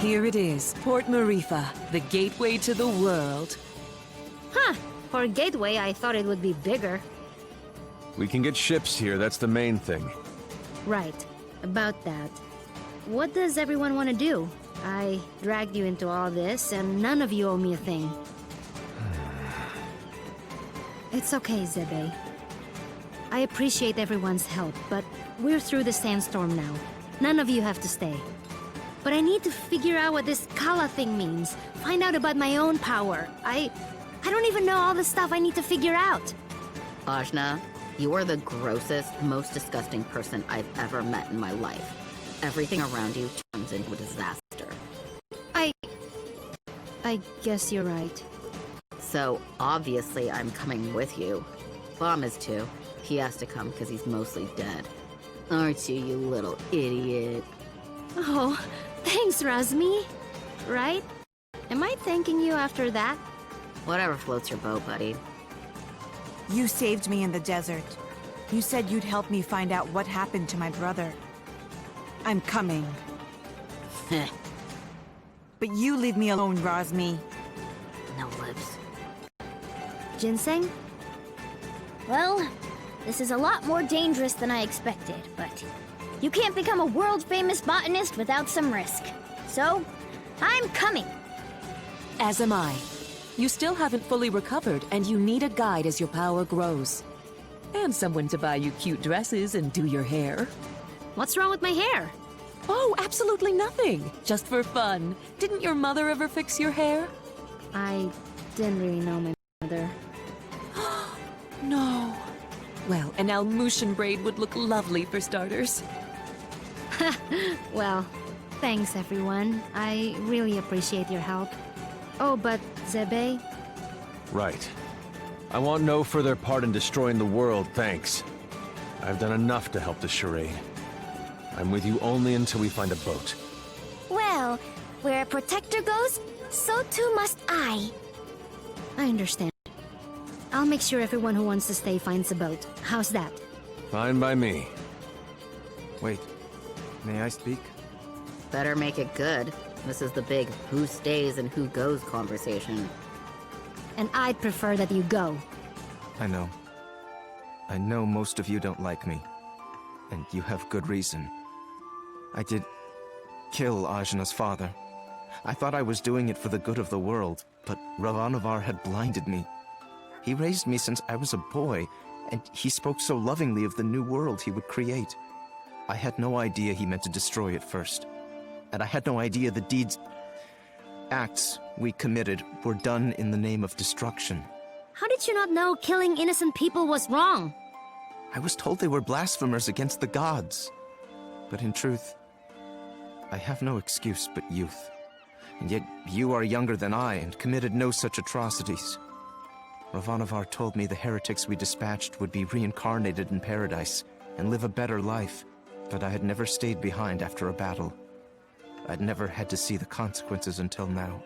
Here it is, Port Marifa, the gateway to the world. Huh. For a gateway, I thought it would be bigger. We can get ships here, that's the main thing. Right. About that. What does everyone want to do? I dragged you into all this, and none of you owe me a thing. It's okay, Zebe. I appreciate everyone's help, but we're through the sandstorm now. None of you have to stay. But I need to figure out what this Kala thing means. Find out about my own power. I don't even know all the stuff I need to figure out. Ajna, you are the grossest, most disgusting person I've ever met in my life. Everything around you turns into a disaster. I guess you're right. So, obviously I'm coming with you. Bomb is too. He has to come because he's mostly dead. Aren't you, you little idiot? Oh, thanks, Razmi. Right? Am I thanking you after that? Whatever floats your boat, buddy. You saved me in the desert. You said you'd help me find out what happened to my brother. I'm coming. Heh. But you leave me alone, Razmi. No lips. Ginseng? Well, this is a lot more dangerous than I expected, but you can't become a world-famous botanist without some risk. So, I'm coming. As am I. You still haven't fully recovered, and you need a guide as your power grows. And someone to buy you cute dresses and do your hair. What's wrong with my hair? Oh, absolutely nothing. Just for fun. Didn't your mother ever fix your hair? I didn't really know my mother. No. Well, an Almutian braid would look lovely for starters. Well, thanks everyone. I really appreciate your help. Oh, but Zebe? Right. I want no further part in destroying the world, thanks. I've done enough to help the charade. I'm with you only until we find a boat. Well, where a protector goes, so too must I. I understand. I'll make sure everyone who wants to stay finds a boat. How's that? Fine by me. Wait, may I speak? Better make it good. This is the big who stays and who goes conversation. And I'd prefer that you go. I know. I know most of you don't like me. And you have good reason. I did kill Ajna's father. I thought I was doing it for the good of the world, but Ravanavar had blinded me. He raised me since I was a boy, and he spoke so lovingly of the new world he would create. I had no idea he meant to destroy it first. And I had no idea the acts we committed were done in the name of destruction. How did you not know killing innocent people was wrong? I was told they were blasphemers against the gods. But in truth, I have no excuse but youth. And yet you are younger than I and committed no such atrocities. Ravanavar told me the heretics we dispatched would be reincarnated in paradise and live a better life, but I had never stayed behind after a battle. I'd never had to see the consequences until now.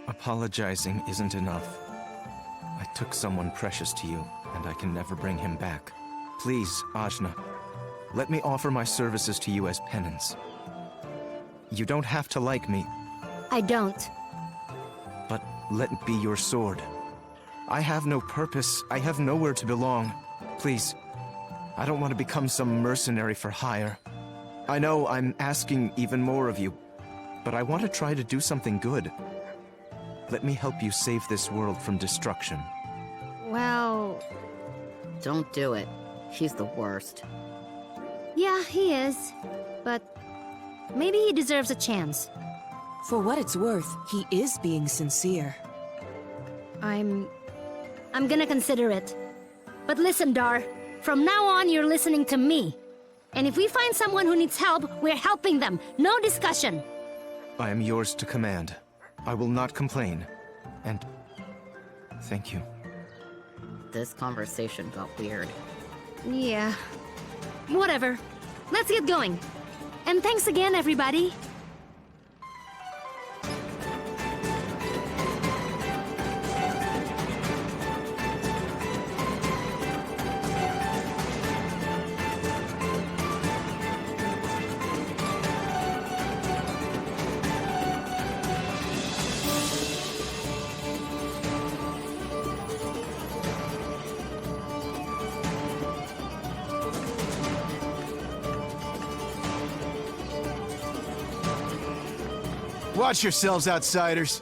Apologizing isn't enough. I took someone precious to you, and I can never bring him back. Please, Ajna, let me offer my services to you as penance. You don't have to like me. I don't. But let it be your sword. I have no purpose. I have nowhere to belong. Please, I don't want to become some mercenary for hire. I know I'm asking even more of you, but I want to try to do something good. Let me help you save this world from destruction. Well... Don't do it. He's the worst. yeah, he is. But maybe he deserves a chance. For what it's worth, he is being sincere. I'm gonna consider it. But listen, Dar. From now on, you're listening to me. And if we find someone who needs help, we're helping them. No discussion. I am yours to command. I will not complain. And thank you. This conversation got weird. Yeah. Whatever. Let's get going. And thanks again, everybody. Watch yourselves, outsiders.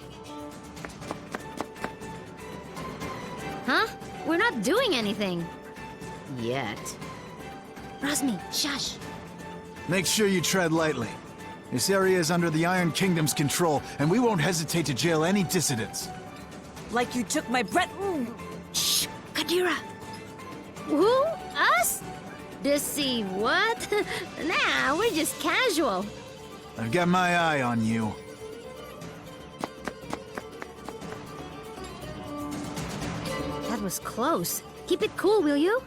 Huh? We're not doing anything. Yet. Rosmi, shush. Make sure you tread lightly. This area is under the Iron Kingdom's control, and we won't hesitate to jail any dissidents. Like you took my breath. Shh, Kadira. Who? Us? Deceive what? Nah, we're just casual. I've got my eye on you. That was close. Keep it cool, will you?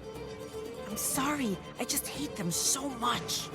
I'm sorry. I just hate them so much.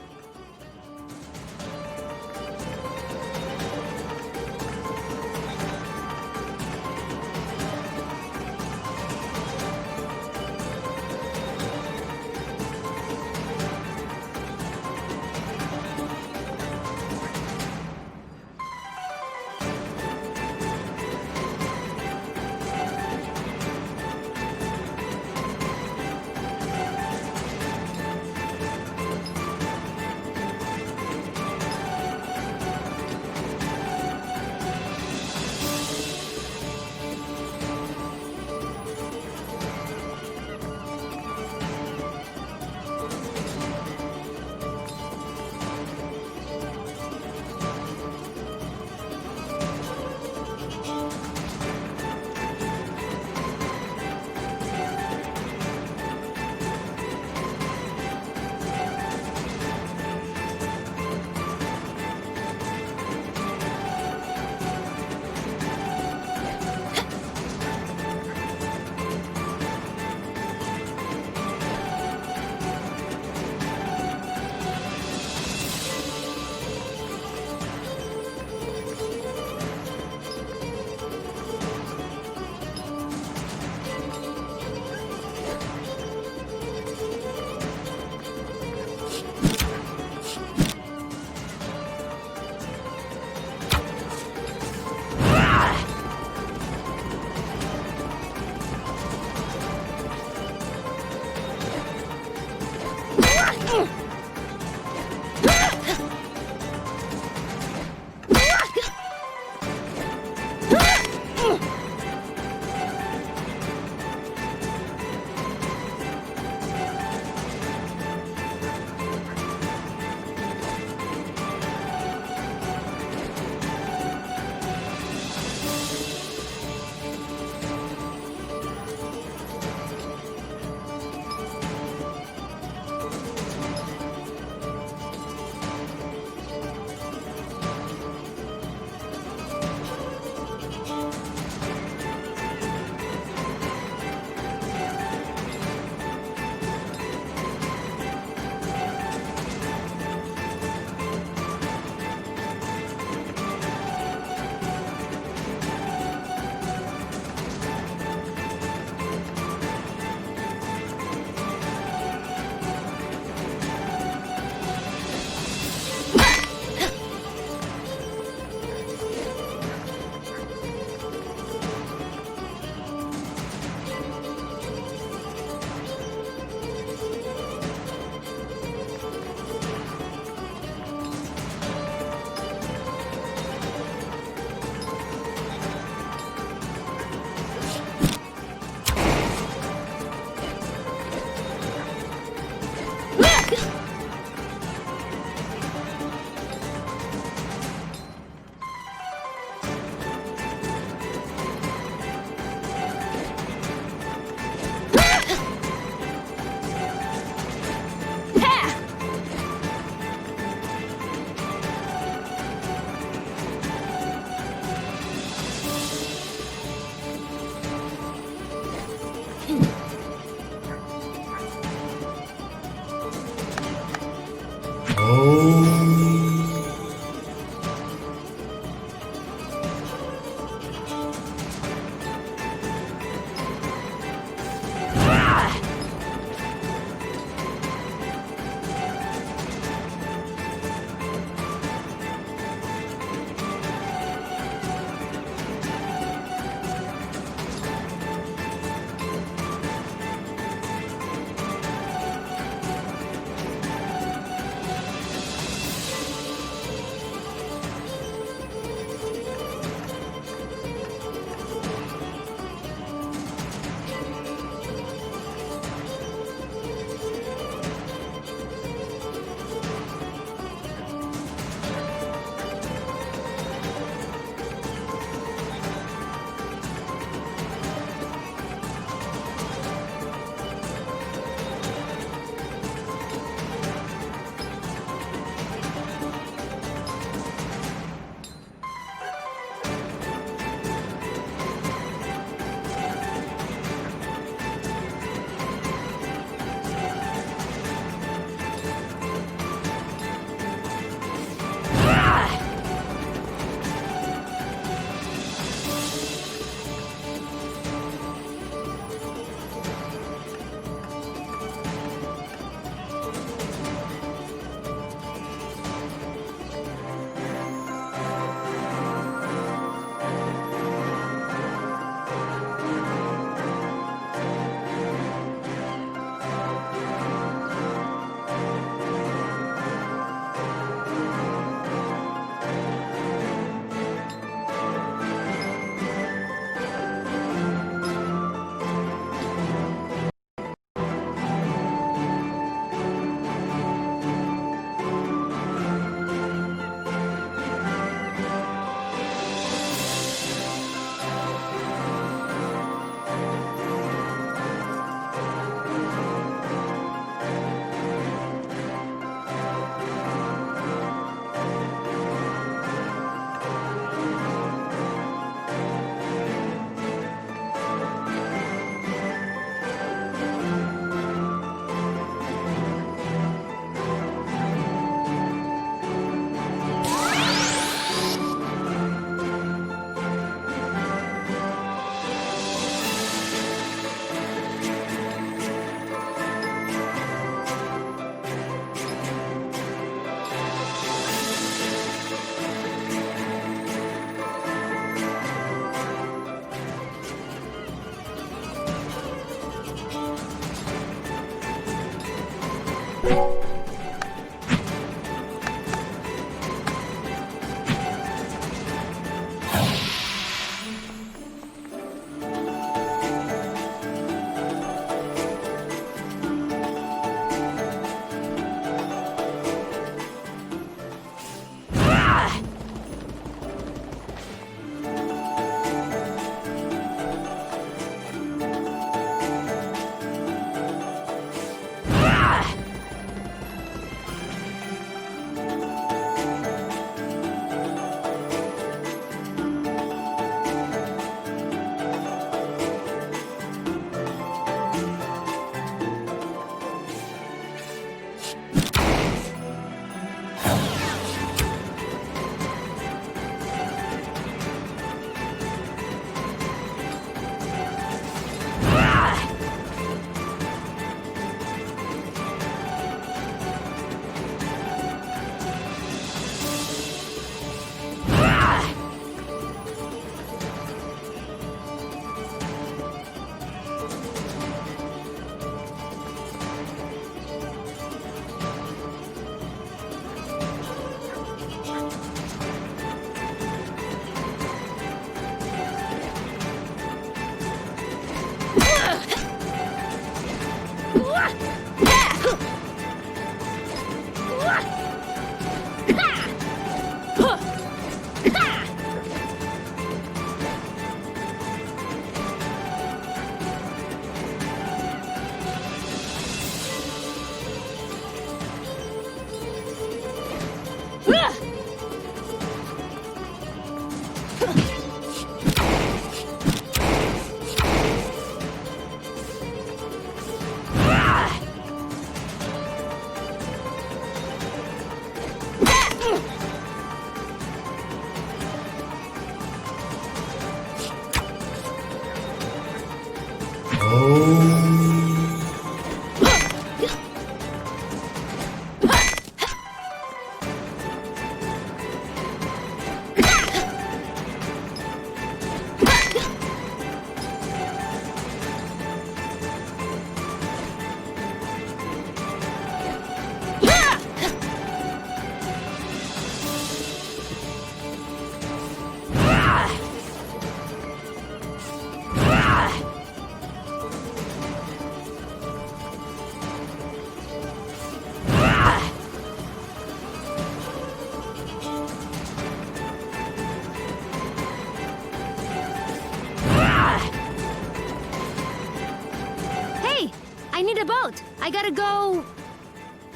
I need a boat. I gotta go...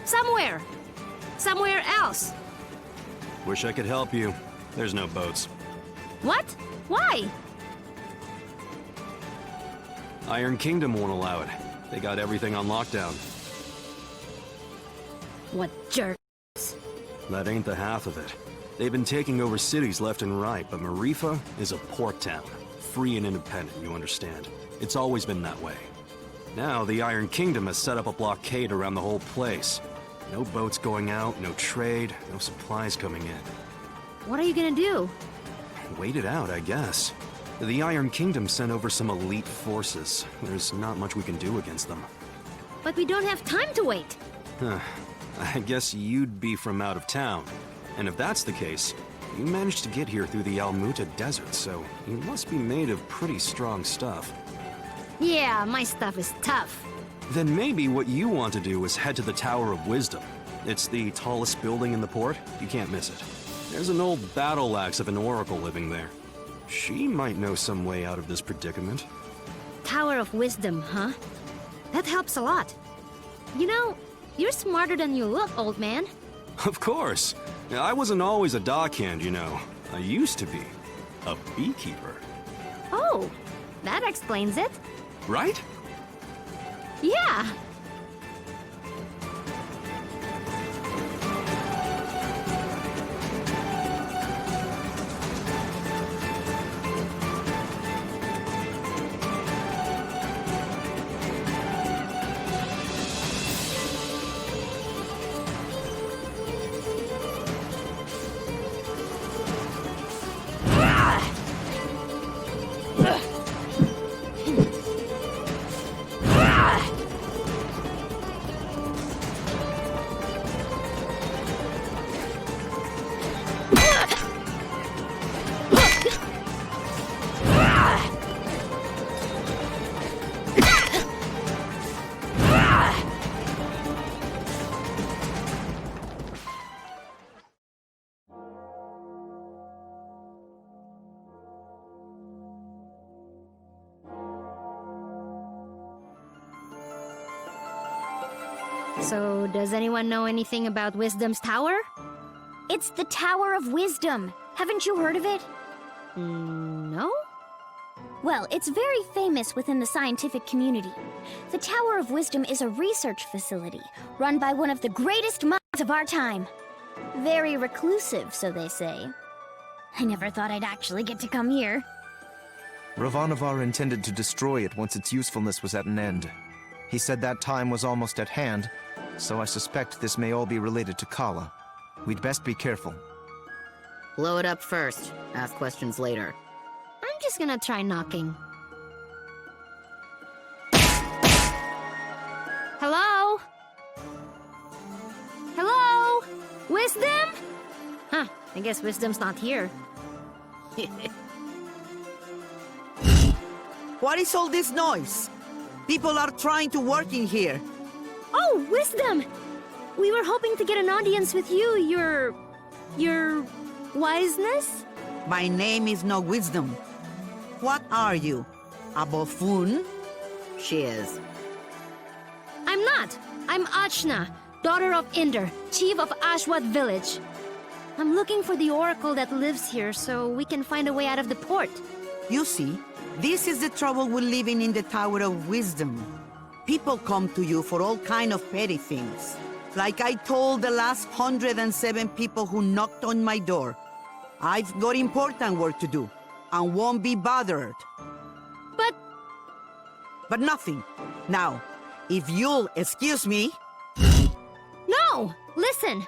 somewhere. Somewhere else. Wish I could help you. There's no boats. What? Why? Iron Kingdom won't allow it. They got everything on lockdown. What jerk. That ain't the half of it. They've been taking over cities left and right, but Marifa is a port town. Free and independent, you understand. It's always been that way. Now, the Iron Kingdom has set up a blockade around the whole place. No boats going out, no trade, no supplies coming in. What are you gonna do? Wait it out, I guess. The Iron Kingdom sent over some elite forces. There's not much we can do against them. But we don't have time to wait. I guess you'd be from out of town. And if that's the case, you managed to get here through the Almuta Desert, so you must be made of pretty strong stuff. Yeah, my stuff is tough. Then maybe what you want to do is head to the Tower of Wisdom. It's the tallest building in the port. You can't miss it. There's an old battle axe of an oracle living there. She might know some way out of this predicament. Tower of Wisdom, huh? That helps a lot. You know, you're smarter than you look, old man. Of course. I wasn't always a dockhand, you know. I used to be. A beekeeper. Oh, that explains it. Right? Yeah. So, does anyone know anything about Wisdom's Tower? It's the Tower of Wisdom. Haven't you heard of it? No? Well, it's very famous within the scientific community. The Tower of Wisdom is a research facility run by one of the greatest minds of our time. Very reclusive, so they say. I never thought I'd actually get to come here. Ravanavar intended to destroy it once its usefulness was at an end. He said that time was almost at hand, so I suspect this may all be related to Kala. We'd best be careful. Blow it up first. Ask questions later. I'm just gonna try knocking. Hello? Hello? Wisdom? Huh, I guess Wisdom's not here. What is all this noise? People are trying to work in here. Oh, Wisdom! We were hoping to get an audience with you, your wiseness? My name is no Wisdom. What are you? A buffoon? She is. I'm not. I'm Achna, daughter of Inder, chief of Ashwat village. I'm looking for the oracle that lives here so we can find a way out of the port. You see, this is the trouble with living in the Tower of Wisdom. People come to you for all kind of petty things. Like I told the last 107 people who knocked on my door. I've got important work to do, and won't be bothered. but nothing. Now, if you'll excuse me... No! Listen!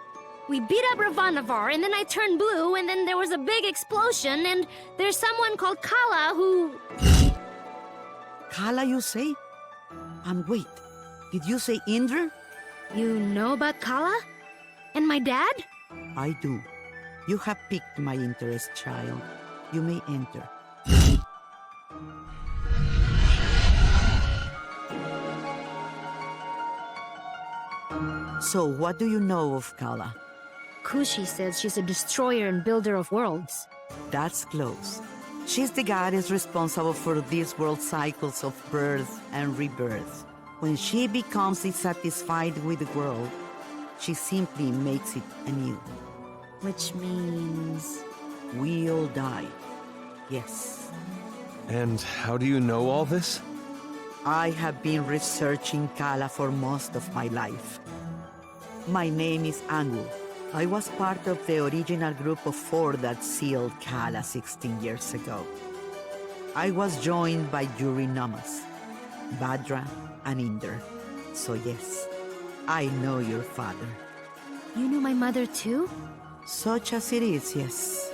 We beat up Ravanavar, and then I turned blue, and then there was a big explosion, and there's someone called Kala who... Kala, you say? And wait, did you say Indra? You know about Kala? And my dad? I do. You have piqued my interest, child. You may enter. So, what do you know of Kala? Kushi says she's a destroyer and builder of worlds. That's close. She's the goddess responsible for these world cycles of birth and rebirth. When she becomes dissatisfied with the world, she simply makes it anew. Which means... We all die. Yes. And how do you know all this? I have been researching Kala for most of my life. My name is Angu. I was part of the original group of 4 that sealed Kala 16 years ago. I was joined by Yuri Namas, Badra, and Inder. So yes, I know your father. You knew my mother too? Such as it is, yes.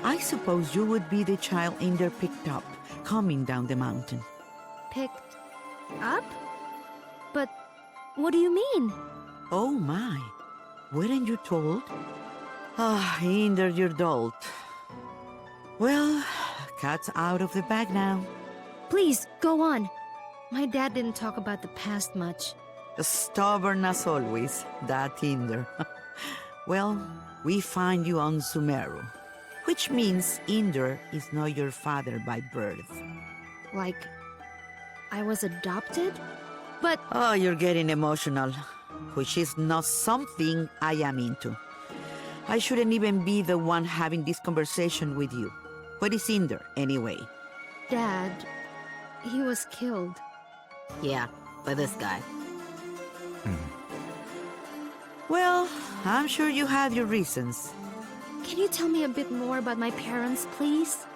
I suppose you would be the child Inder picked up, coming down the mountain. Picked up? But what do you mean? Oh my, weren't you told? Ah, Inder, your dolt. Well, cat's out of the bag now. Please, go on. My dad didn't talk about the past much. Stubborn as always, that Inder. Well, we find you on Sumeru, which means Inder is not your father by birth. Like, I was adopted? But... Oh, you're getting emotional, which is not something I am into. I shouldn't even be the one having this conversation with you. Where is Inder, anyway? Dad, he was killed. Yeah, by this guy. Well, I'm sure you had your reasons. Can you tell me a bit more about my parents, please?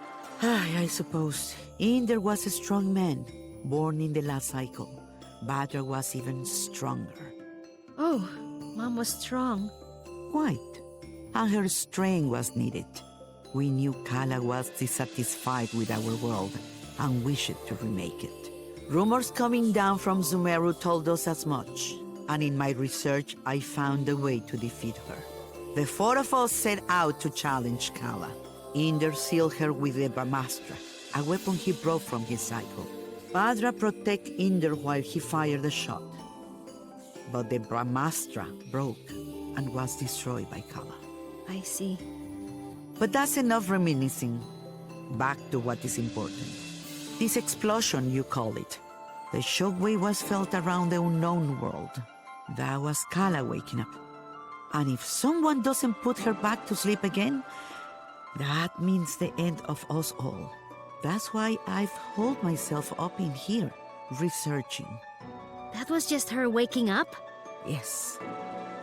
I suppose. Inder was a strong man, born in the last cycle. Badra was even stronger. Oh, Mom was strong. Quite. And her strength was needed. We knew Kala was dissatisfied with our world and wished to remake it. Rumors coming down from Sumeru told us as much, and in my research I found a way to defeat her. The 4 of us set out to challenge Kala. Inder sealed her with the Brahmastra, a weapon he brought from his cycle. Badra protected Inder while he fired the shot. But the Brahmastra broke and was destroyed by Kala. I see. But that's enough reminiscing. Back to what is important. This explosion, you call it. The shockwave was felt around the unknown world. That was Kala waking up. And if someone doesn't put her back to sleep again, that means the end of us all. That's why I've holed myself up in here, researching. That was just her waking up? Yes.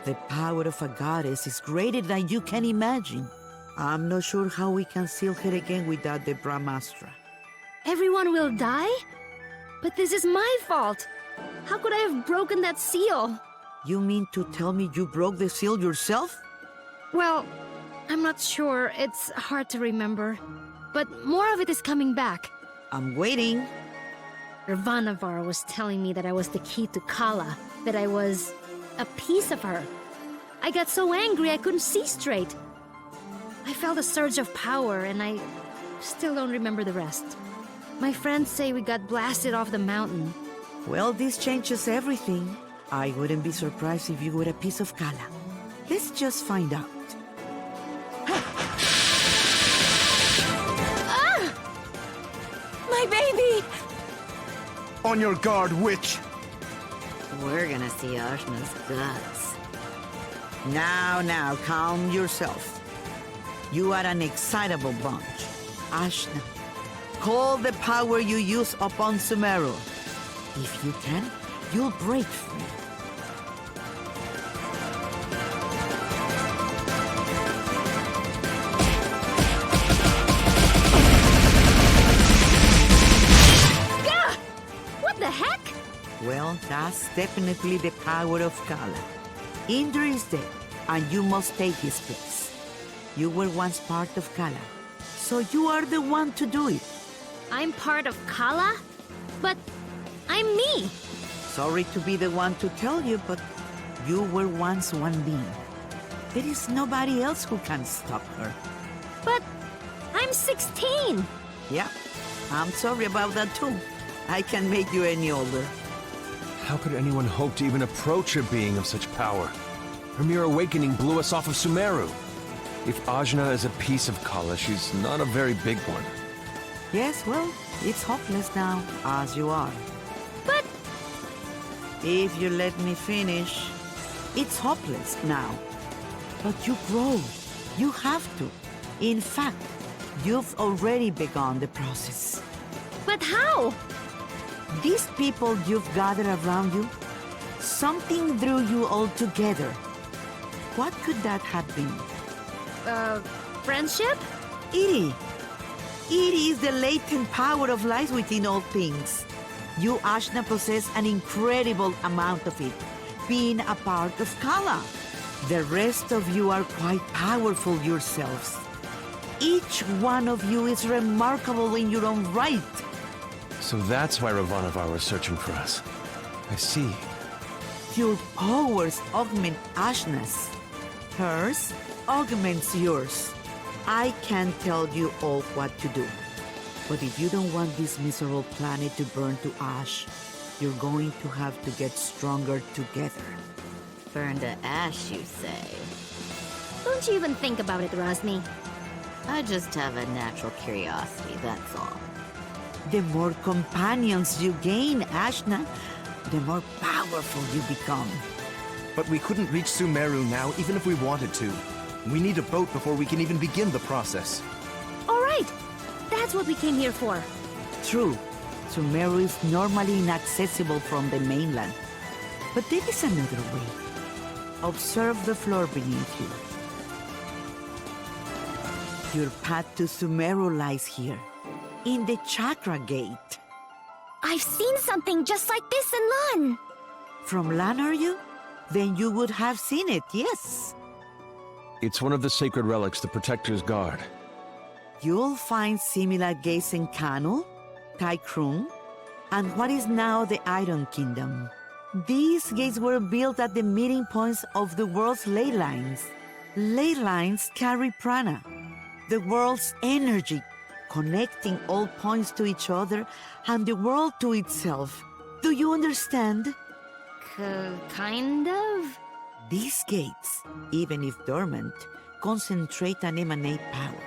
The power of a goddess is greater than you can imagine. I'm not sure how we can seal her again without the Brahmastra. Everyone will die? But this is my fault! How could I have broken that seal? You mean to tell me you broke the seal yourself? Well, I'm not sure. It's hard to remember. But more of it is coming back. I'm waiting. Ravanavar was telling me that I was the key to Kala, that I was a piece of her. I got so angry I couldn't see straight. I felt a surge of power, and I still don't remember the rest. My friends say we got blasted off the mountain. Well, this changes everything. I wouldn't be surprised if you were a piece of Kala. Let's just find out. Ah! My baby! On your guard, witch! We're gonna see Ashna's guts. Now, calm yourself. You are an excitable bunch. Ashna, call the power you use upon Sumeru. If you can, you'll break free. Gah! What Well, that's definitely the power of Kala. Indra is dead, and you must take his place. You were once part of Kala, so you are the one to do it. I'm part of Kala? But I'm me! Sorry to be the one to tell you, but you were once one being. There is nobody else who can stop her. But I'm 16! Yeah, I'm sorry about that too. I can make you any older. How could anyone hope to even approach a being of such power? Her mere awakening blew us off of Sumeru. If Ajna is a piece of Kala, she's not a very big one. Yes, well, it's hopeless now, as you are. But If you let me finish, it's hopeless now. But you grow. You have to. In fact, you've already begun the process. how? These people you've gathered around you, something drew you all together. What could that have been? Friendship? Iri. Iri is the latent power of life within all things. You, Ashna, possess an incredible amount of it, being a part of Kala. The rest of you are quite powerful yourselves. Each one of you is remarkable in your own right. So that's why Ravanavar was searching for us. I see. Your powers augment Ashna's. Hers augments yours. I can't tell you all what to do. But if you don't want this miserable planet to burn to ash, you're going to have to get stronger together. Burn to ash, you say? Don't you even think about it, Rosmi. I just have a natural curiosity, that's all. The more companions you gain, Ashna, the more powerful you become. But we couldn't reach Sumeru now, even if we wanted to. We need a boat before we can even begin the process. All right! That's what we came here for. True, Sumeru is normally inaccessible from the mainland. But there is another way. Observe the floor beneath you. Your path to Sumeru lies here, in the Chakra Gate. I've seen something just like this in Lan. From Lan, are you? Then you would have seen it, yes. It's one of the sacred relics the Protectors guard. You'll find similar gates in Kanu, Taikrung, and what is now the Iron Kingdom. These gates were built at the meeting points of the world's ley lines. Ley lines carry prana, the world's energy, connecting all points to each other and the world to itself. Do you understand? Kind of? These gates, even if dormant, concentrate and emanate power.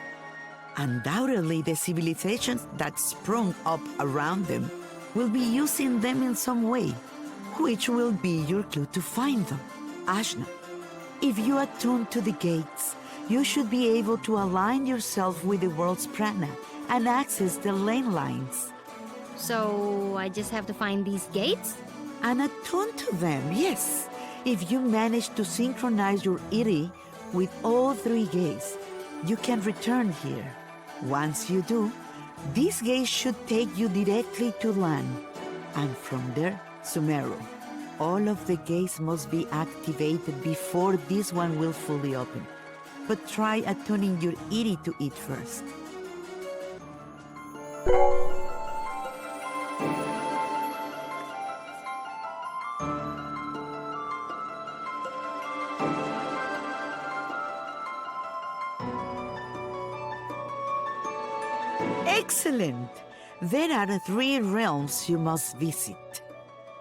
Undoubtedly, the civilizations that sprung up around them will be using them in some way, which will be your clue to find them. Ashna, if you attune to the gates, you should be able to align yourself with the world's prana and access the lane lines. So I just have to find these gates? And attune to them, yes. If you manage to synchronize your Iri with all three gates, you can return here. Once you do, these gates should take you directly to Lan, and from there, Sumeru. All of the gates must be activated before this one will fully open. But try attuning your Iri to it first. Excellent! There are 3 realms you must visit.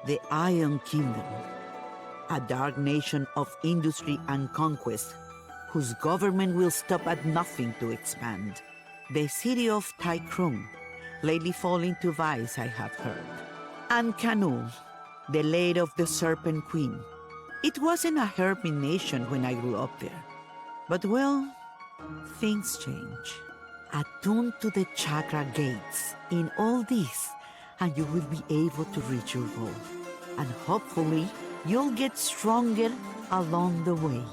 The Iron Kingdom, a dark nation of industry and conquest, whose government will stop at nothing to expand. The city of Taikrung, lately falling to vice, I have heard. And Kanu, the lair of the Serpent Queen. It wasn't a hermit nation when I grew up there. But well, things change. Attune to the chakra gates in all this, and you will be able to reach your goal. And hopefully, you'll get stronger along the way.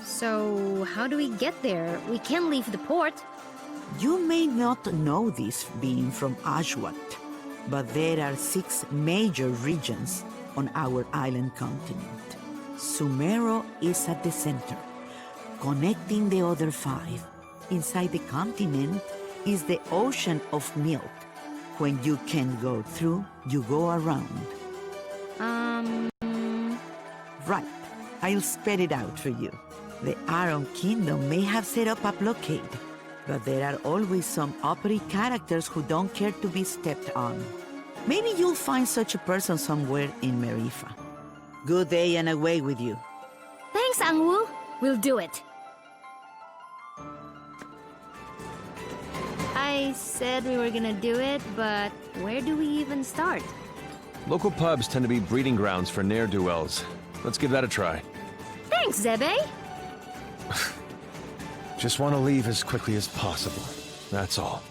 So how do we get there? We can't leave the port. You may not know this being from Ashwat, but there are 6 major regions on our island continent. Sumero is at the center, connecting the other 5. Inside the continent is the ocean of milk. When you can't go through, you go around. Right. I'll spell it out for you. The Iron Kingdom may have set up a blockade, but there are always some uppity characters who don't care to be stepped on. Maybe you'll find such a person somewhere in Marifa. Good day and away with you. Thanks, Angwu. We'll do it. I said we were gonna do it, but where do we even start? Local pubs tend to be breeding grounds for ne'er-do-wells. Let's give that a try. Thanks, Zebe. Just want to leave as quickly as possible. That's all.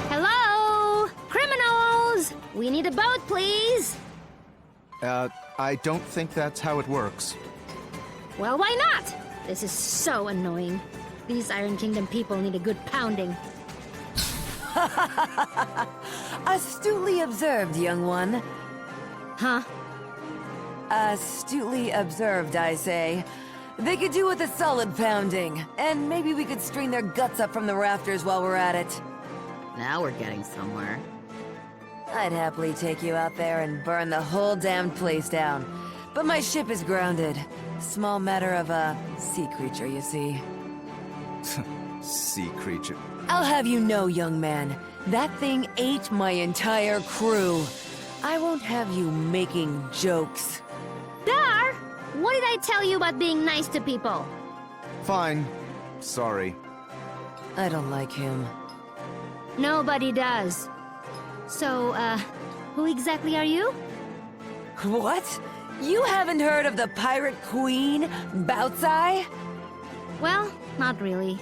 Hello? Criminals! We need a boat, please! I don't think that's how it works. Well, why not? This is so annoying. These Iron Kingdom people need a good pounding. Astutely observed, young one. Huh? Astutely observed, I say. They could do with a solid pounding, and maybe we could string their guts up from the rafters while we're at it. Now we're getting somewhere. I'd happily take you out there and burn the whole damned place down. But my ship is grounded. Small matter of a sea creature, you see. Sea creature. I'll have you know, young man, that thing ate my entire crew. I won't have you making jokes. Dar! What did I tell you about being nice to people? Fine. Sorry. I don't like him. Nobody does. So, who exactly are you? What? You haven't heard of the pirate queen, Bautzai? Well, not really.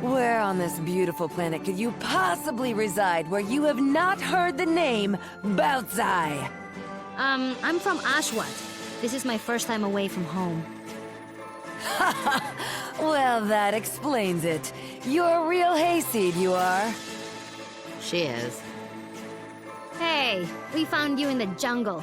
Where on this beautiful planet could you possibly reside where you have not heard the name Bautzai? I'm from Ashwat. This is my first time away from home. Well, that explains it. You're a real hayseed, you are. She is. Hey, we found you in the jungle.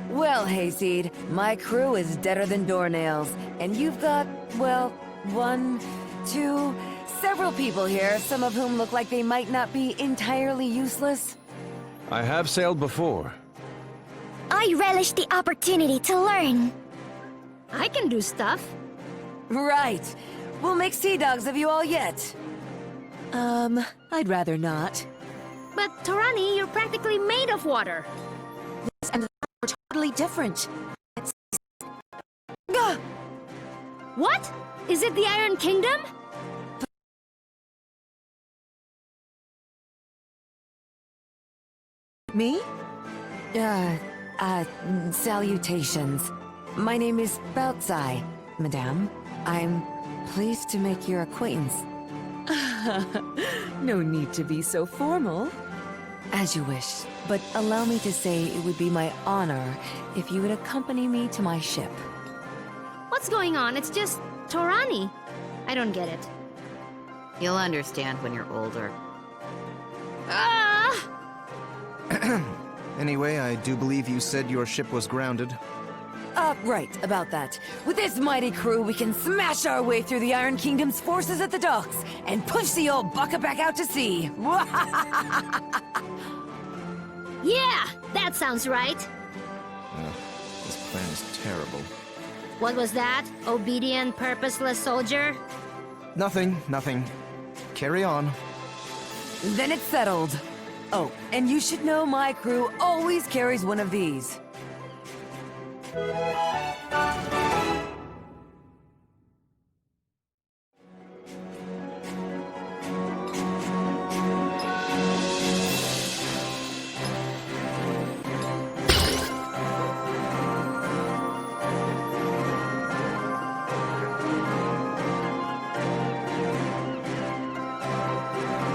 Well, hayseed, my crew is deader than doornails, and you've got, well, 1, 2, several people here, some of whom look like they might not be entirely useless. I have sailed before. I relish the opportunity to learn. I can do stuff. Right. We'll make sea dogs of you all yet. I'd rather not. But, Torani, you're practically made of water. This and that are totally different. What? Is it the Iron Kingdom? Me? Salutations. My name is Bautzai, madame. I'm pleased to make your acquaintance. No need to be so formal. As you wish, but allow me to say it would be my honor if you would accompany me to my ship. What's going on? It's just Torani. I don't get it. You'll understand when you're older. Ah! Anyway, I do believe you said your ship was grounded. Right, about that. With this mighty crew, we can smash our way through the Iron Kingdom's forces at the docks and push the old bucket back out to sea. Yeah, that sounds right. This plan is terrible. What was that? Obedient, purposeless soldier? Nothing. Carry on. Then it's settled. Oh, and you should know my crew always carries one of these. A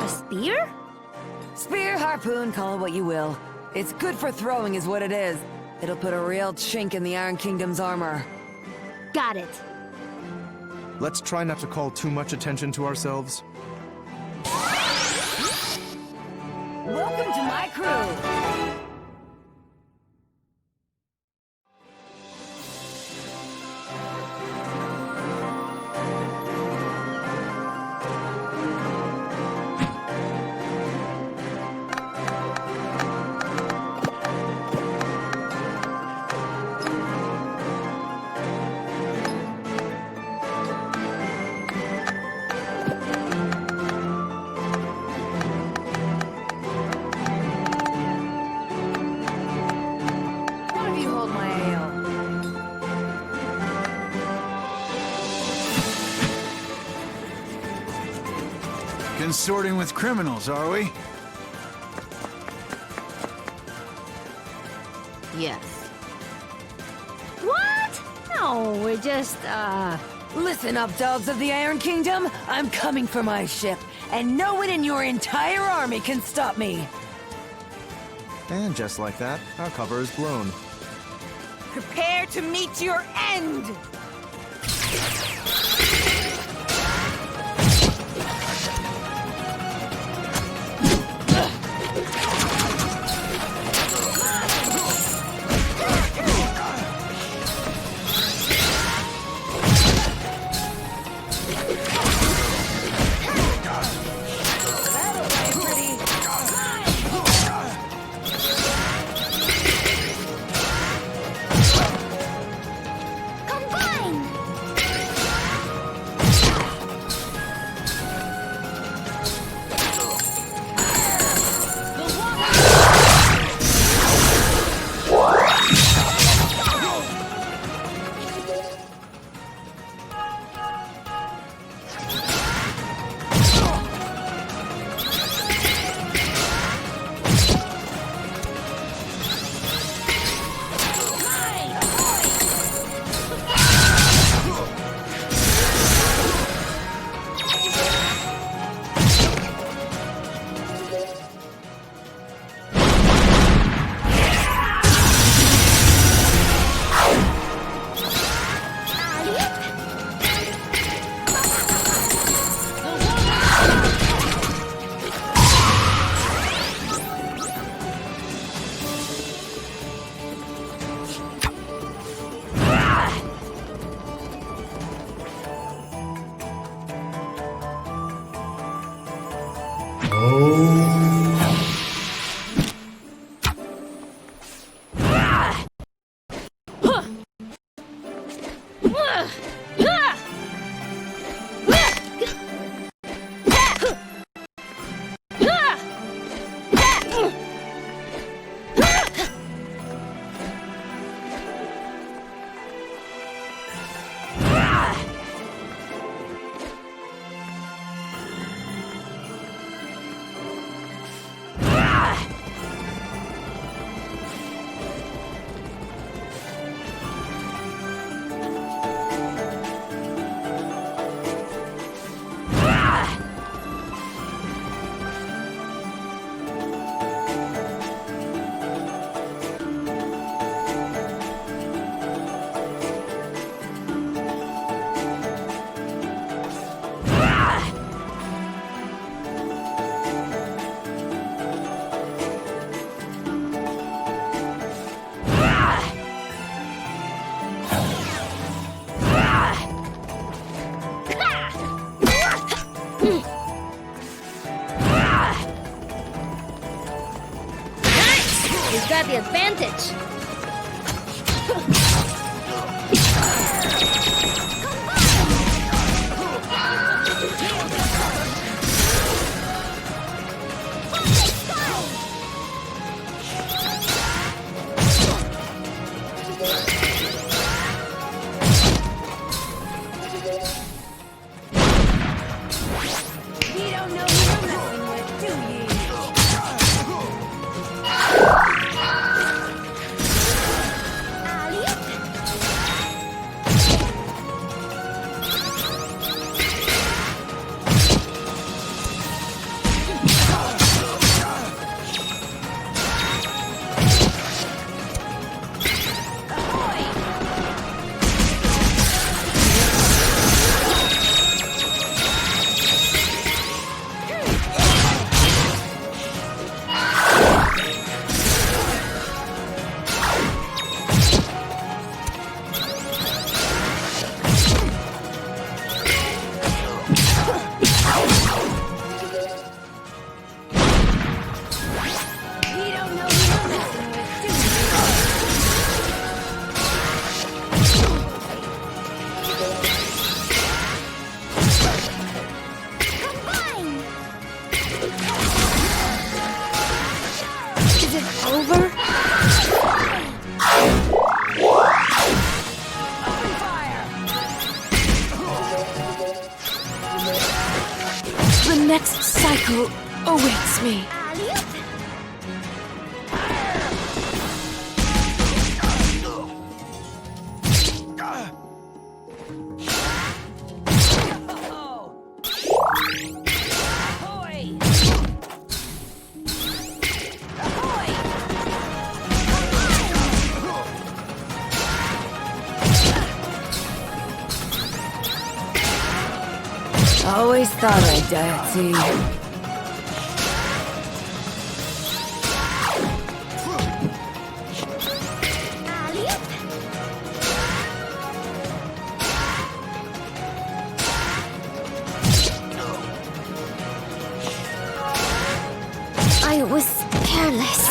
spear? Spear, harpoon, call it what you will. It's good for throwing is what it is. It'll put a real chink in the Iron Kingdom's armor. Got it. Let's try not to call too much attention to ourselves. Welcome to my crew! One of you hold my ale. Consorting with criminals, are we? Yes. What? No, we're just, Listen up, dogs of the Iron Kingdom. I'm coming for my ship, and no one in your entire army can stop me. And just like that, our cover is blown. Prepare to meet your end! Combine! advantage. You don't know who you're messing with, do you? The next cycle awaits me. Always thought I'd die at sea. I was careless.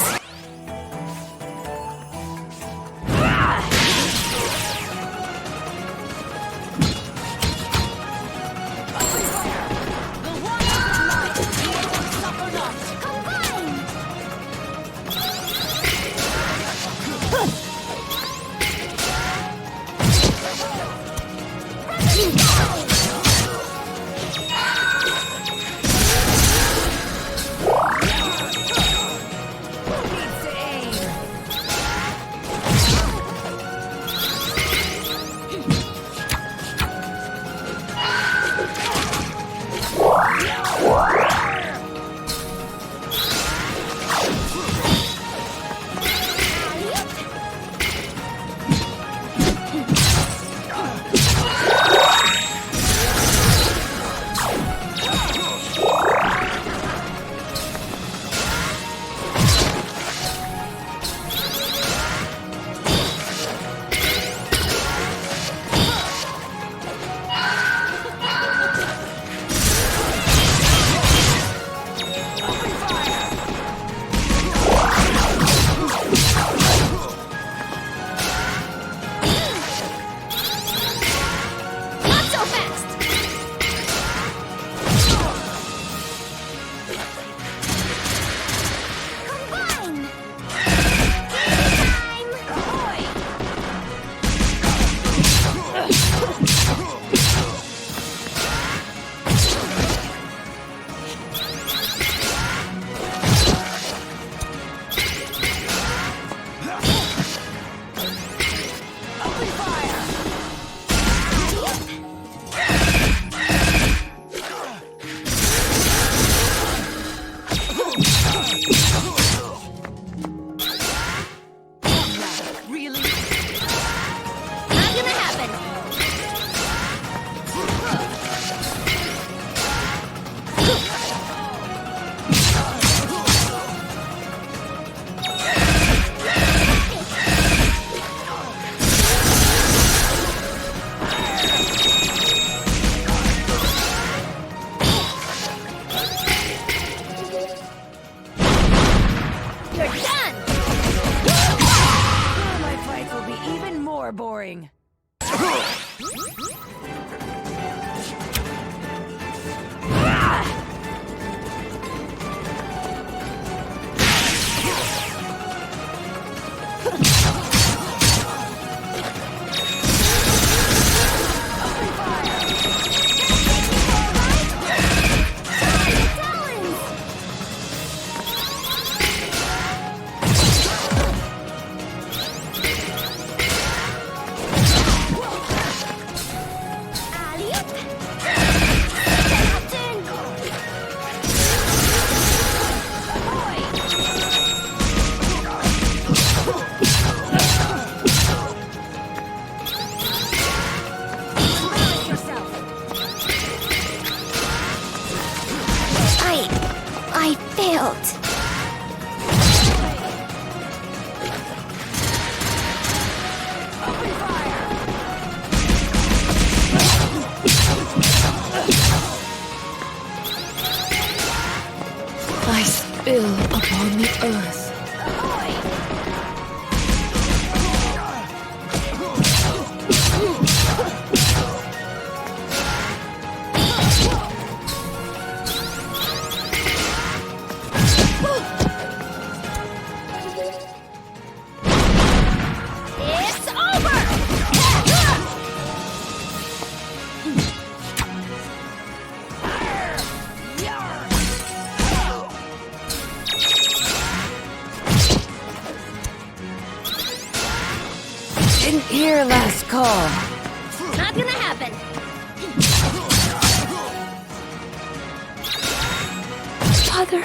are boring. I failed. I spill upon the earth. It's over! Didn't hear last call. Not gonna happen. Father.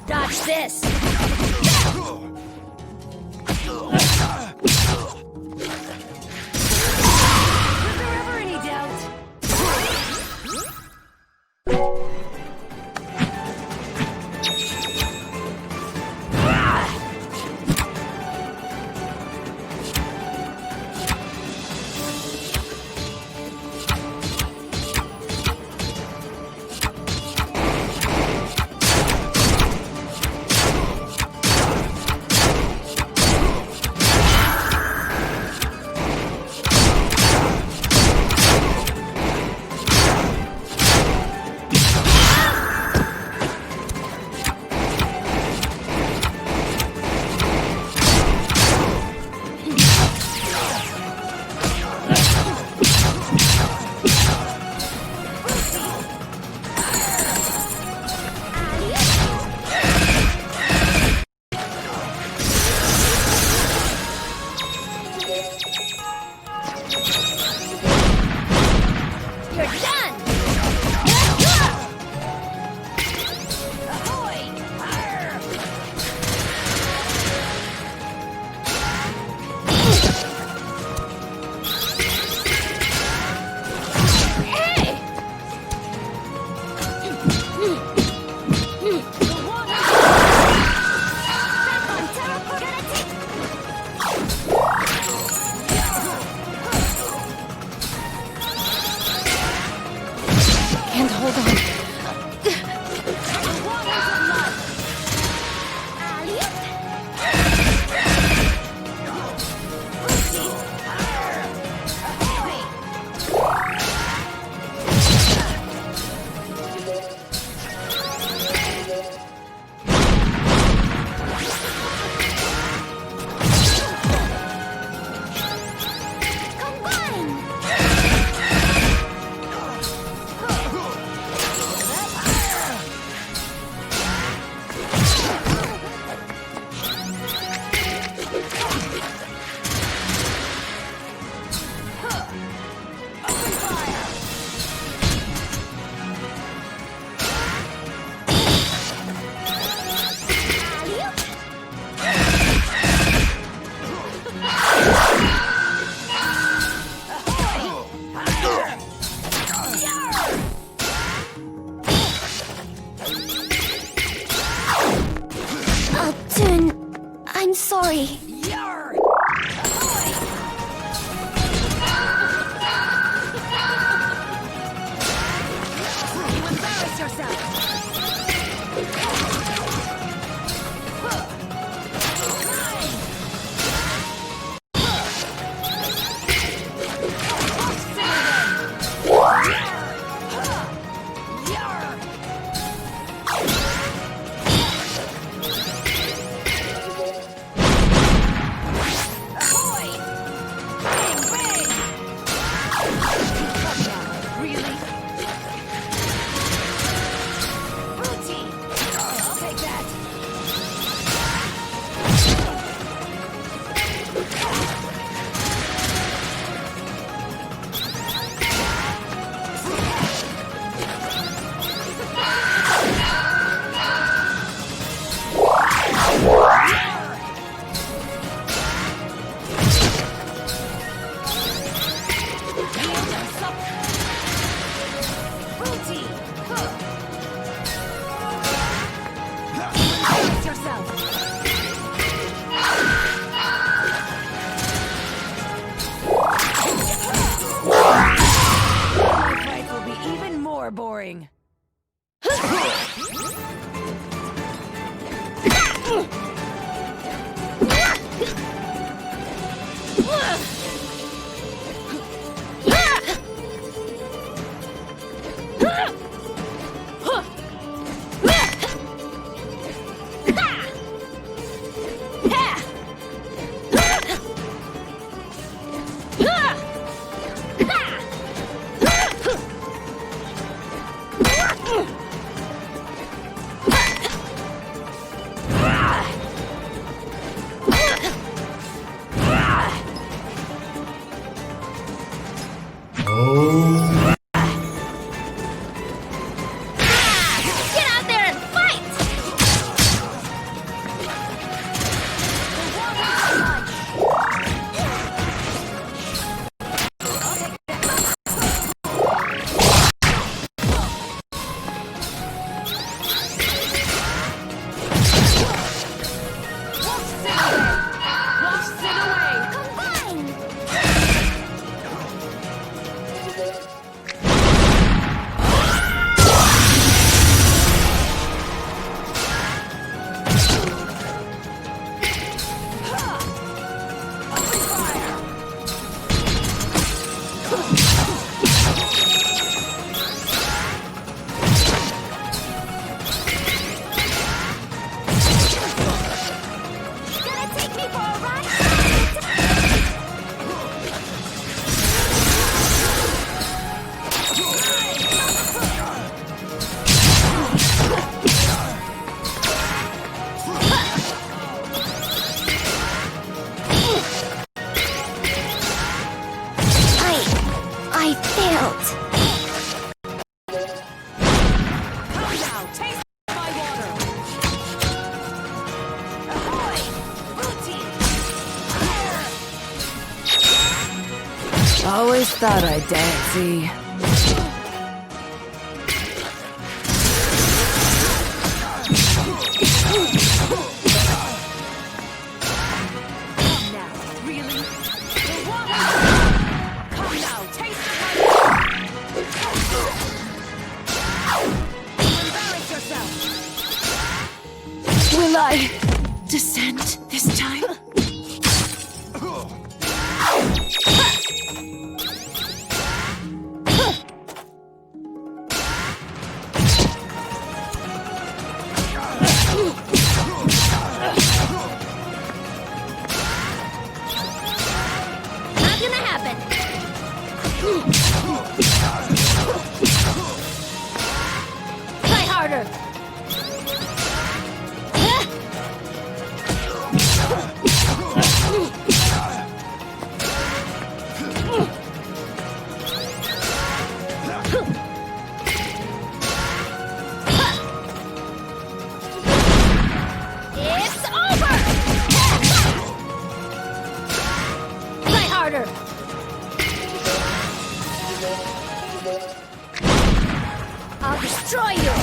Dodge this! Was there ever any doubt? Can't hold on. I'm sorry. Boring. I failed. Come now, taste my water. Ahoy! Booty! Always thought I'd dance. I descend this time? Not gonna happen. Try harder. It's over! Try harder! I'll destroy you!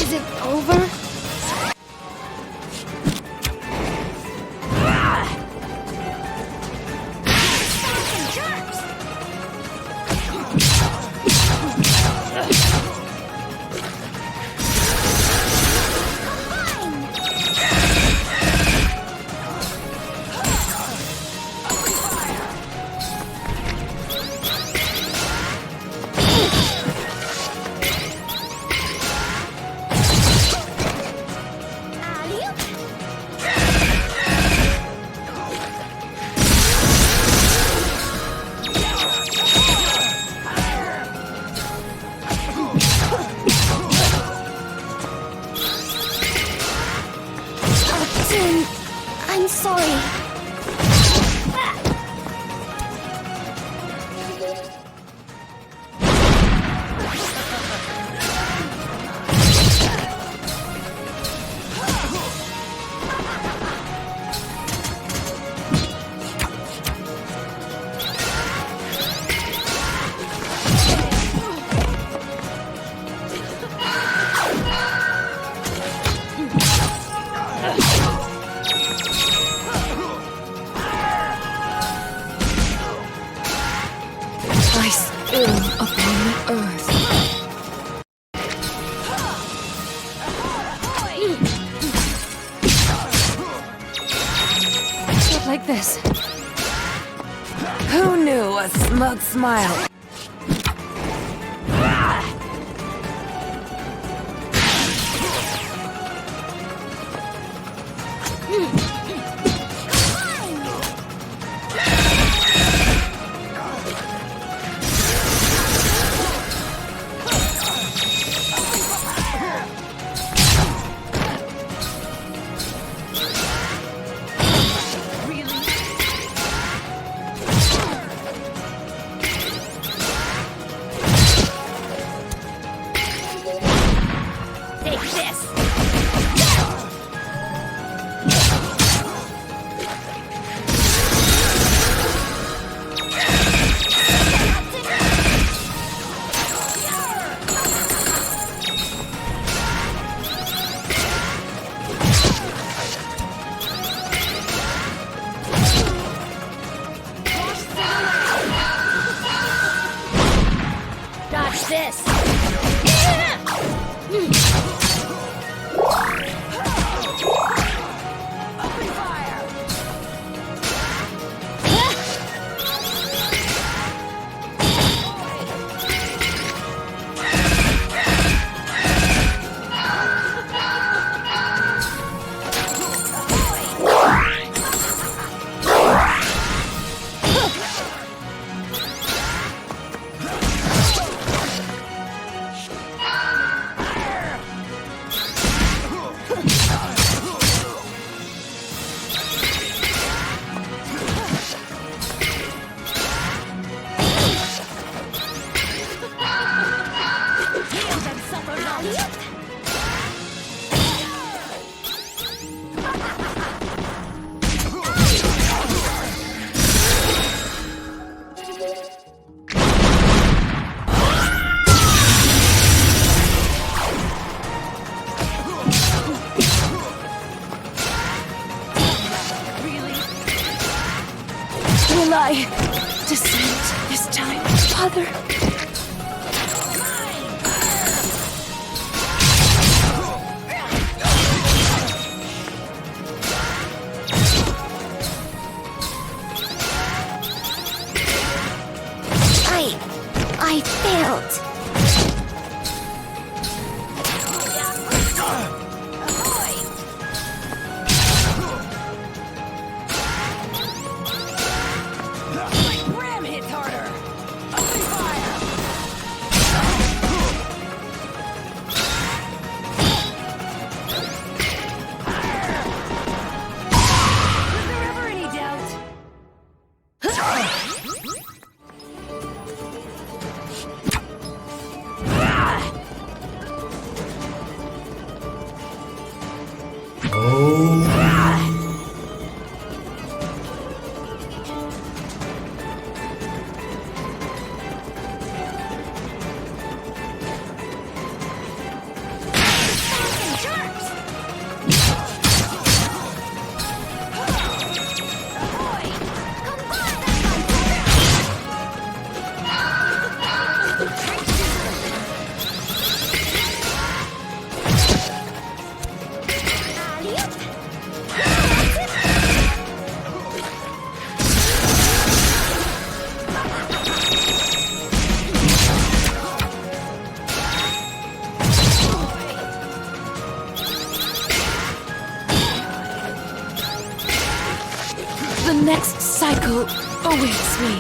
Is it over? Jin, I'm sorry. I spill upon the earth. Not like this. Who knew a smug smile? Take this! Dodge this! Will I descent this time, Father. I failed. Ram hits harder! Open fire! Was there ever any doubt? The next cycle awaits me.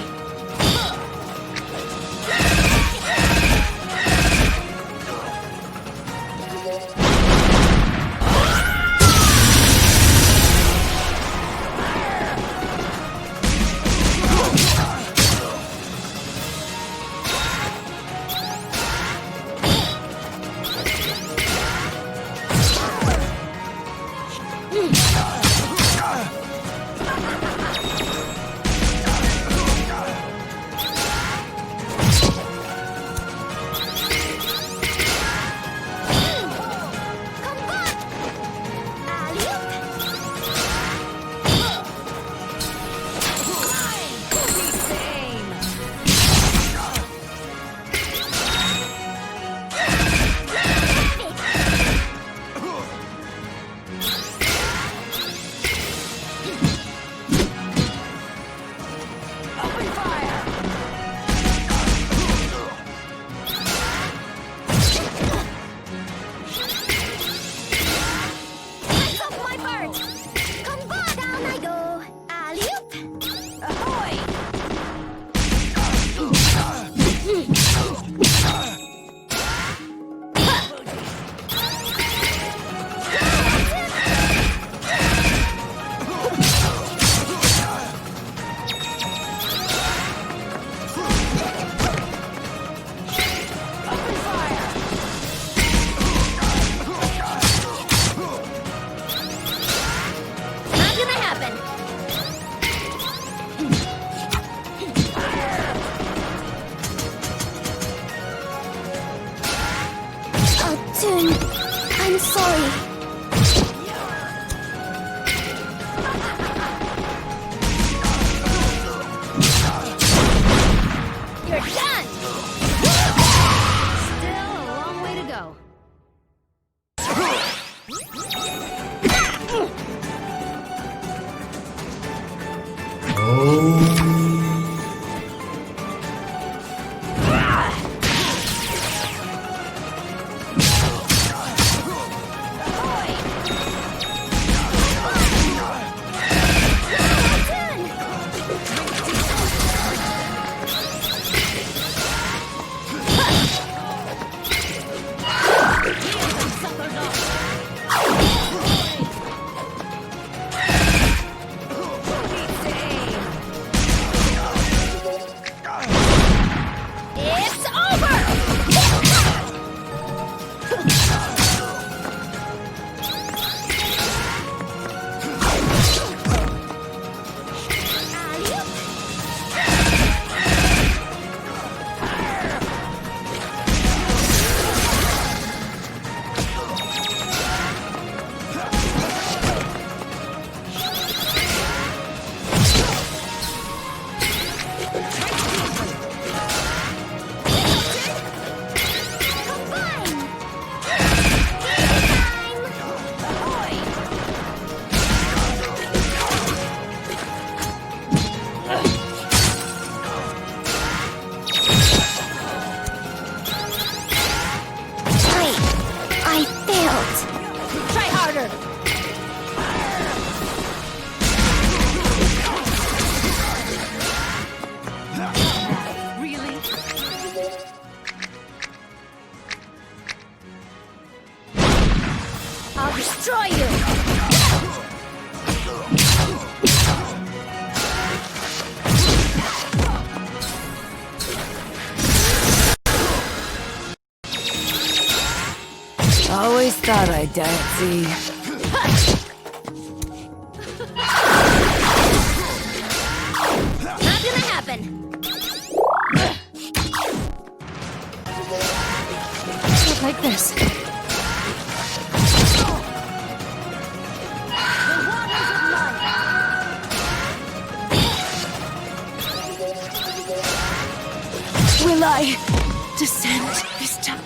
I failed. Try harder. Really? I'll destroy you. Always thought I'd die at sea. Not gonna happen. Not like this. Will I descend this time?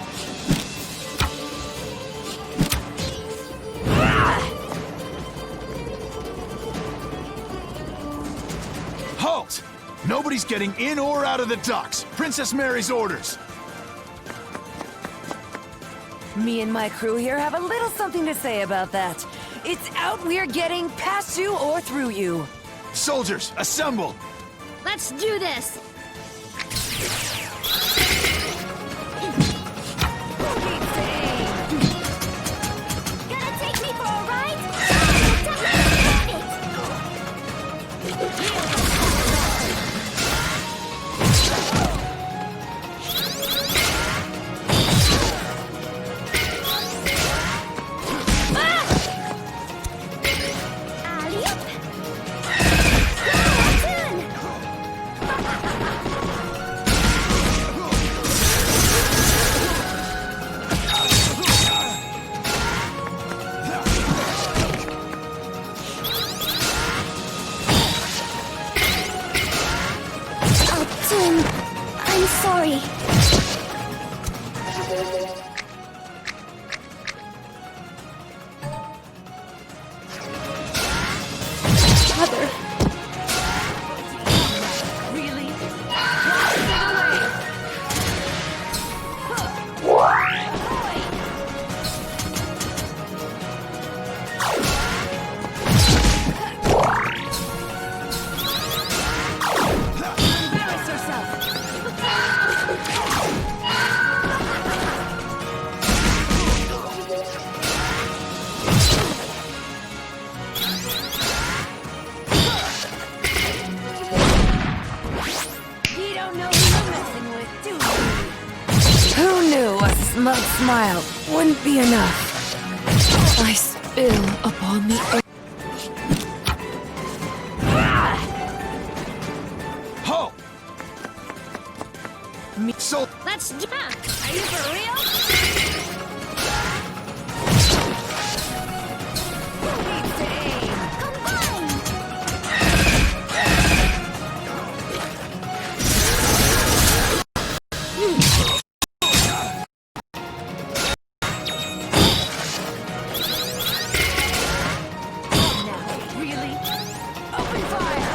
Halt! Nobody's getting in or out of the docks. Princess Mary's orders. Me and my crew here have a little something to say about that. It's out we're getting past you or through you. Soldiers, assemble! Let's do this! Gonna take me for a ride? I'm sorry. Mother. Really? Embarrass yourself. You don't know who you're messing with, do you? Who knew a smug smile wouldn't be enough? I spill upon the earth. Halt! Let's do Are you for real? Really? Open fire!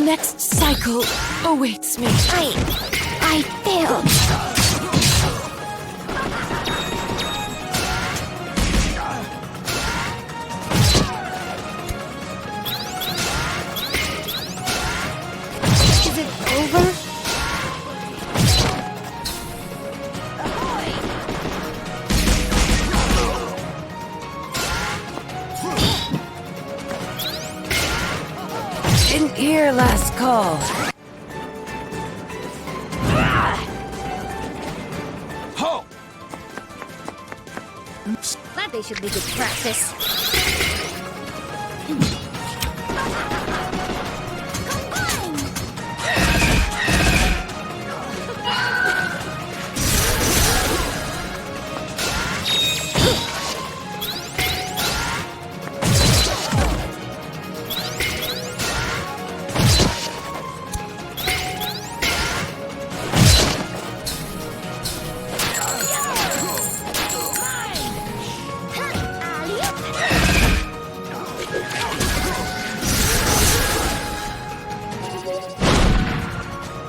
next cycle awaits me. I failed. Is it over? Didn't hear last call. Halt! That they should be good practice.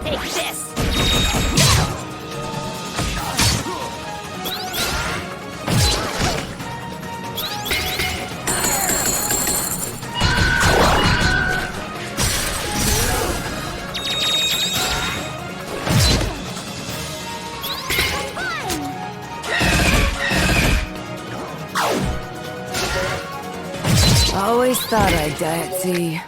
Take this. Always thought I'd die at sea.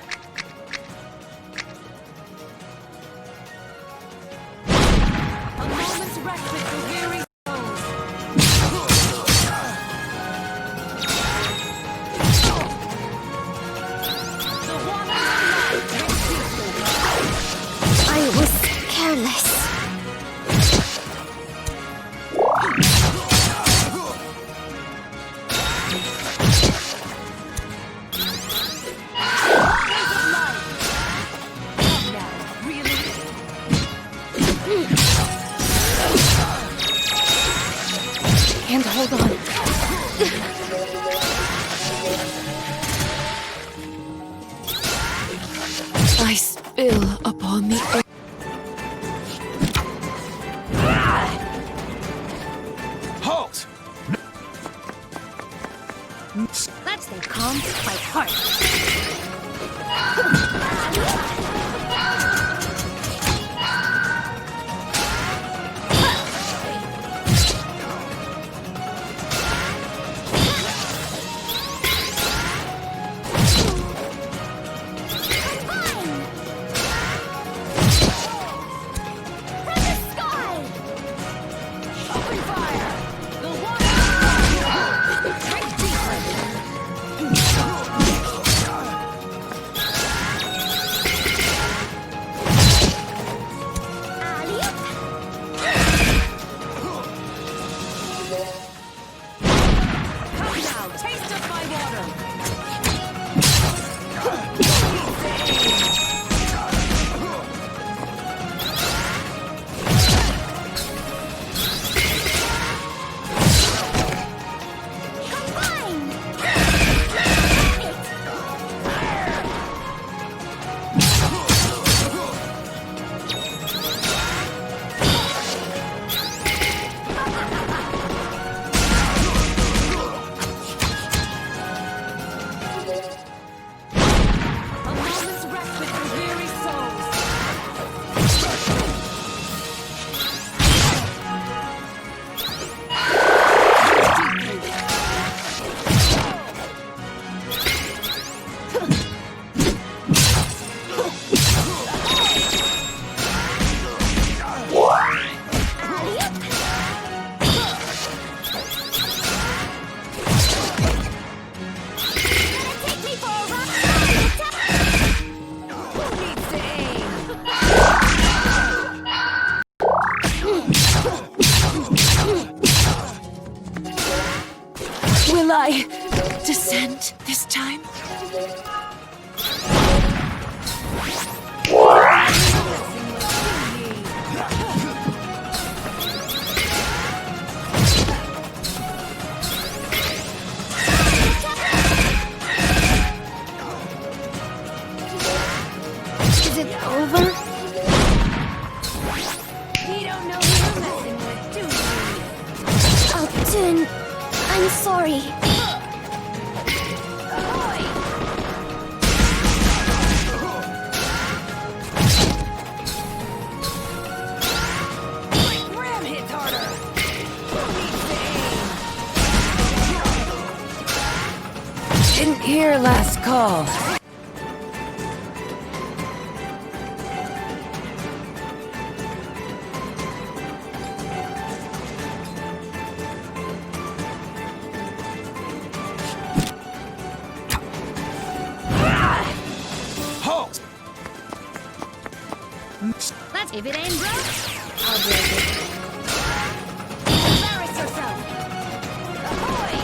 I was careless. And hold on. I spill upon the earth. Halt! Let's stay calm, fight hard. Is it over? You don't know who you're messing with, do you? Oh, Jin, I'm sorry. Ram hits harder! Who needs to aim? Didn't hear last call. Halt! If it ain't broke, I'll break it. Embarrass yourself! Ahoy!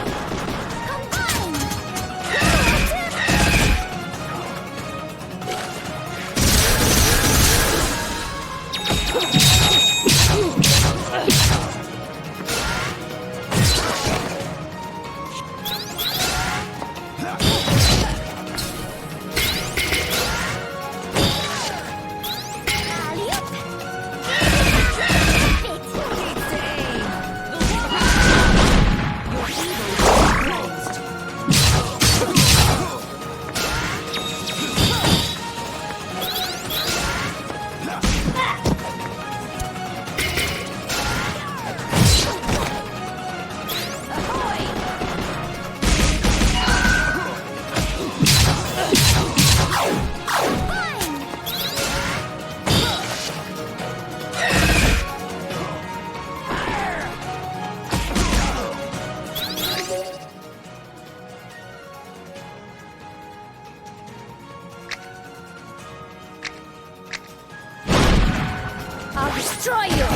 I'll destroy you!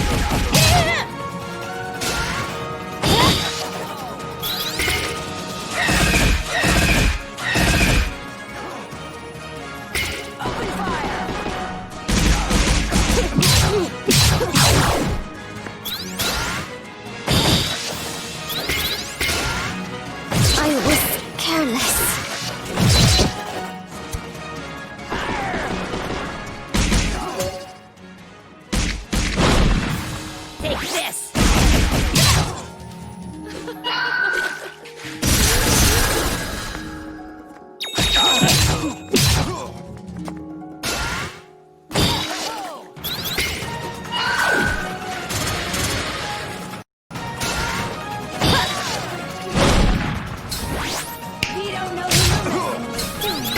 I was careless. Take this! You don't know who you're messing with, do you?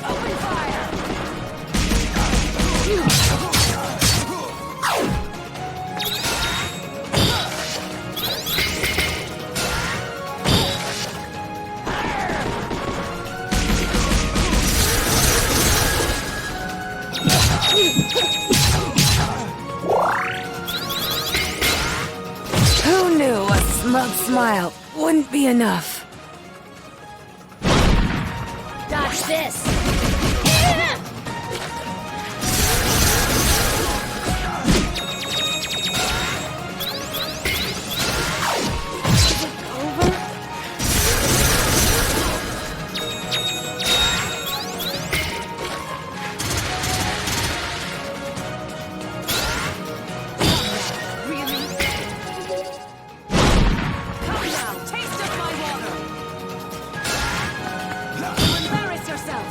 Open fire! Who knew a smug smile wouldn't be enough? Dodge this! Really? Come now, taste of my water! You embarrass yourself!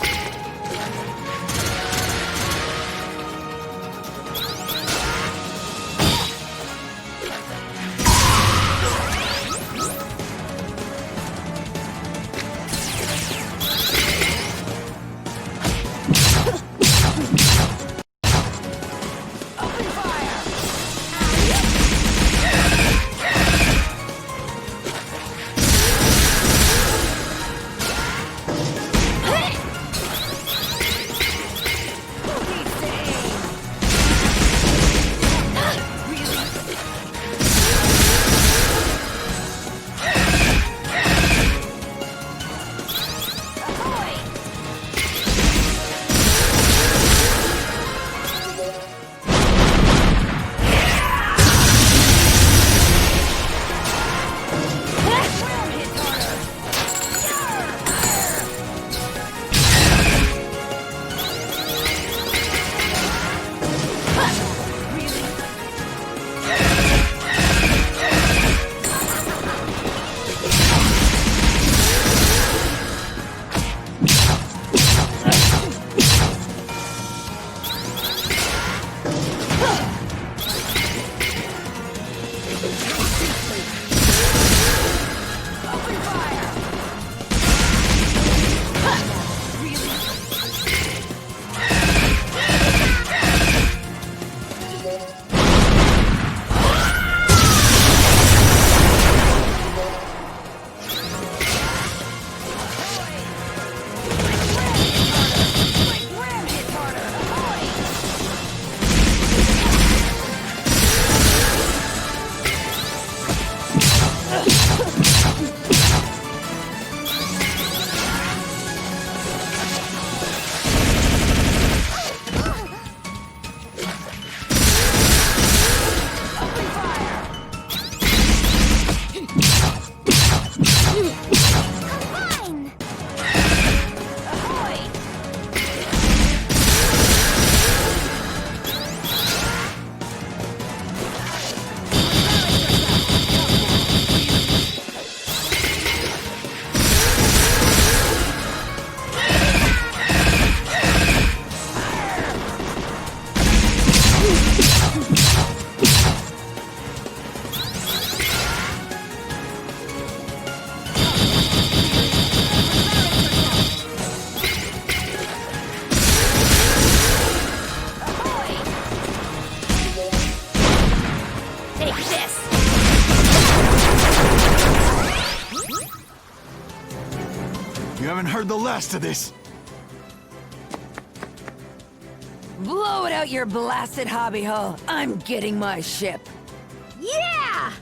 haven't heard the last of this! Blow it out your blasted hobby hole. I'm getting my ship. Yeah!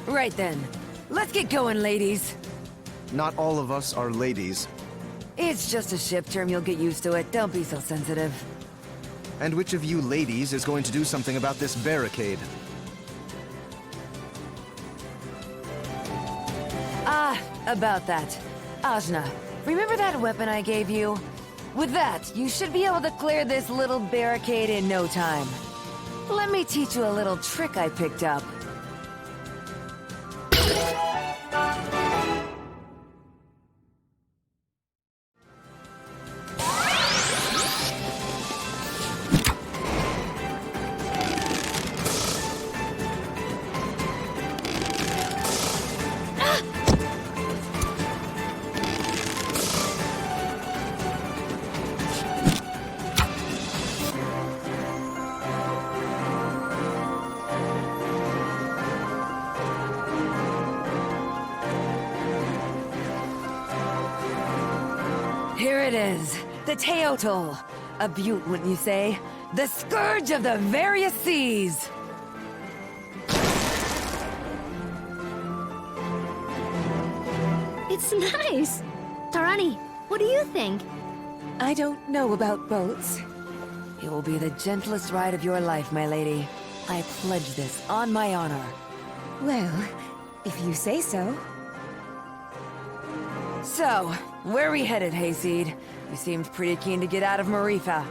Right then. Let's get going, ladies. Not all of us are ladies. It's just a ship term, you'll get used to it. Don't be so sensitive. And which of you ladies is going to do something about this barricade? About that. Ajna, remember that weapon I gave you? With that, you should be able to clear this little barricade in no time. Let me teach you a little trick I picked up. Here it is, the Teotl. A beaut, wouldn't you say? The scourge of the various seas! It's nice! Tarani, what do you think? I don't know about boats. It will be the gentlest ride of your life, my lady. I pledge this on my honor. Well, if you say so. So, where are we headed, Hayseed? You seemed pretty keen to get out of Marifa.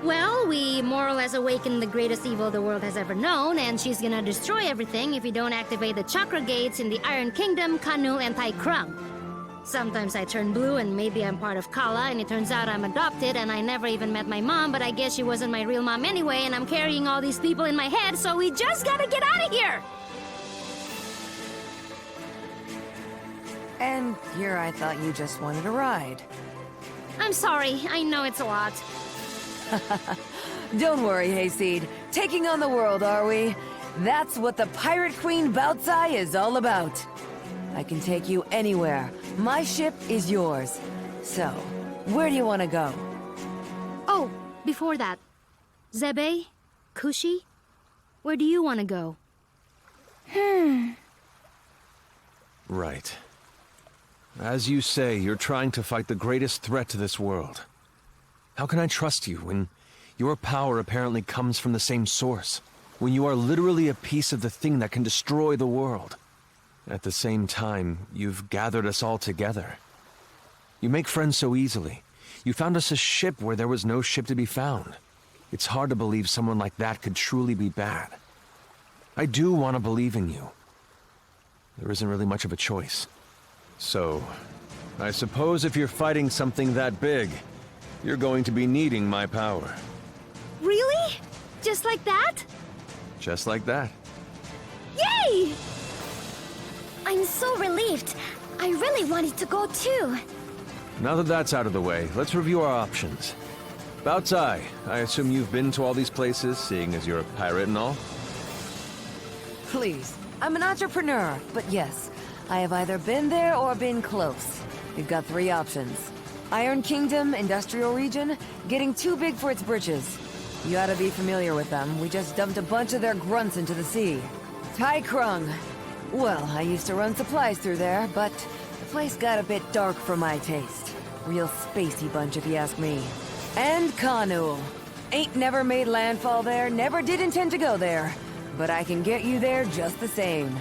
Well, we more or less awakened the greatest evil the world has ever known, and she's gonna destroy everything if we don't activate the chakra gates in the Iron Kingdom, Kanul, and Tai Krung. Sometimes I turn blue and maybe I'm part of Kala, and it turns out I'm adopted and I never even met my mom, but I guess she wasn't my real mom anyway, and I'm carrying all these people in my head, so we just gotta get out of here! And here I thought you just wanted a ride. I'm sorry, I know it's a lot. Don't worry, Hayseed. Taking on the world, are we? That's what the Pirate Queen Bautzai is all about. I can take you anywhere. My ship is yours. So, where do you want to go? Oh, before that. Zebe? Kushi? Where do you want to go? Right. As you say, you're trying to fight the greatest threat to this world. How can I trust you when your power apparently comes from the same source? When you are literally a piece of the thing that can destroy the world? At the same time, you've gathered us all together. You make friends so easily. You found us a ship where there was no ship to be found. It's hard to believe someone like that could truly be bad. I do want to believe in you. There isn't really much of a choice. So, I suppose if you're fighting something that big, you're going to be needing my power. Really? Just like that? Just like that. Yay! I'm so relieved. I really wanted to go too. Now that that's out of the way, let's review our options. Bautzai, I assume you've been to all these places, seeing as you're a pirate and all? Please, I'm an entrepreneur, but yes, I have either been there or been close. You've got 3 options. Iron Kingdom, Industrial Region, getting too big for its britches. You ought to be familiar with them. We just dumped a bunch of their grunts into the sea. Tai Krung. Well, I used to run supplies through there, but the place got a bit dark for my taste. Real spacey bunch, if you ask me. And Kanul. Ain't never made landfall there, never did intend to go there. But I can get you there just the same.